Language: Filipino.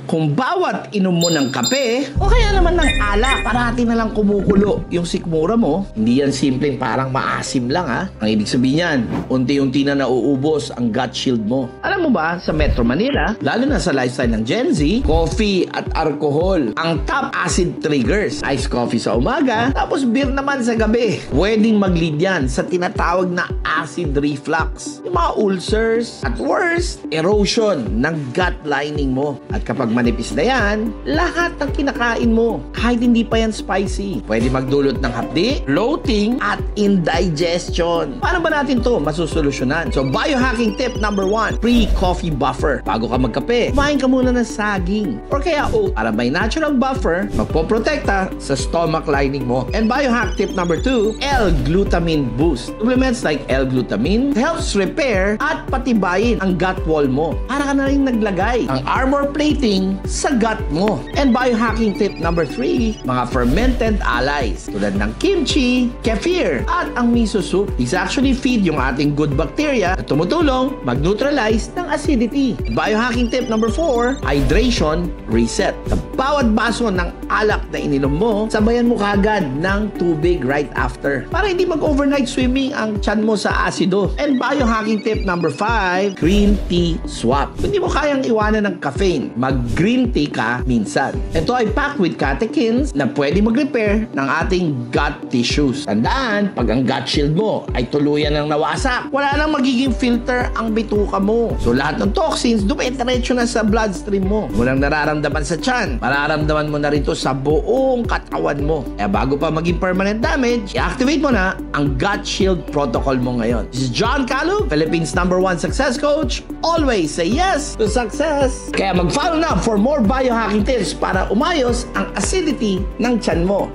Kung bawat inom mo ng kape, o kaya naman ng alak, parati na lang kumukulo yung sikmura mo, hindi yan simpleng parang maasim lang ha. Ang ibig sabihin yan, unti-unti na nauubos ang gut shield mo. Alam mo ba, sa Metro Manila, lalo na sa lifestyle ng Gen Z, coffee at alcohol ang top acid triggers. Iced coffee sa umaga, tapos beer naman sa gabi. Pwedeng mag-lead yan sa tinatawag na acid reflux, yung mga ulcers, at worst, erosion ng gut lining mo. At kapag manipis na yan, lahat ng kinakain mo, kahit hindi pa yan spicy, pwede magdulot ng hapdi, bloating, at indigestion. Paano ba natin to masusolusyonan? So, biohacking tip number 1, pre-coffee buffer. Bago ka magkape, kumain ka muna ng saging or kaya oat para may natural buffer, magpoprotekta sa stomach lining mo. And biohack tip number 2, L-glutamine boost. Supplements like L-glutamine helps repair at patibayin ang gut wall mo. Para ka na rin naglagay ang armor plating sa gut mo. And biohacking tip number 3, mga fermented allies tulad ng kimchi, kefir, at ang miso soup. These actually feed yung ating good bacteria na tumutulong mag-neutralize ng acidity. Biohacking tip number 4, hydration reset. Sa bawat baso ng alak na ininom mo, sabayan mo kagad ng tubig right after para hindi mag-overnight swimming ang tiyan mo sa asido. And biohacking tip number 5, green tea swap. Kung hindi mo kayang iwanan ng caffeine, mag-green tea ka minsan. Ito ay packed with catechins na pwede mag-repair ng ating gut tissues. Tandaan, pag ang gut shield mo ay tuluyan ng nawasak, wala nang magiging filter ang bituka mo. So lahat ng toxins dumiretso na sa bloodstream mo. Walang nararamdaman sa tiyan, mararamdaman mo na rin to sa buong katawan mo. Kaya bago pa maging permanent damage, i-activate mo na ang gut shield protocol mo ngayon. This is John Calug, Philippines #1 success coach. Always say yes to success. Kaya mag-follow na for more biohacking tips para umayos ang acidity ng tiyan mo.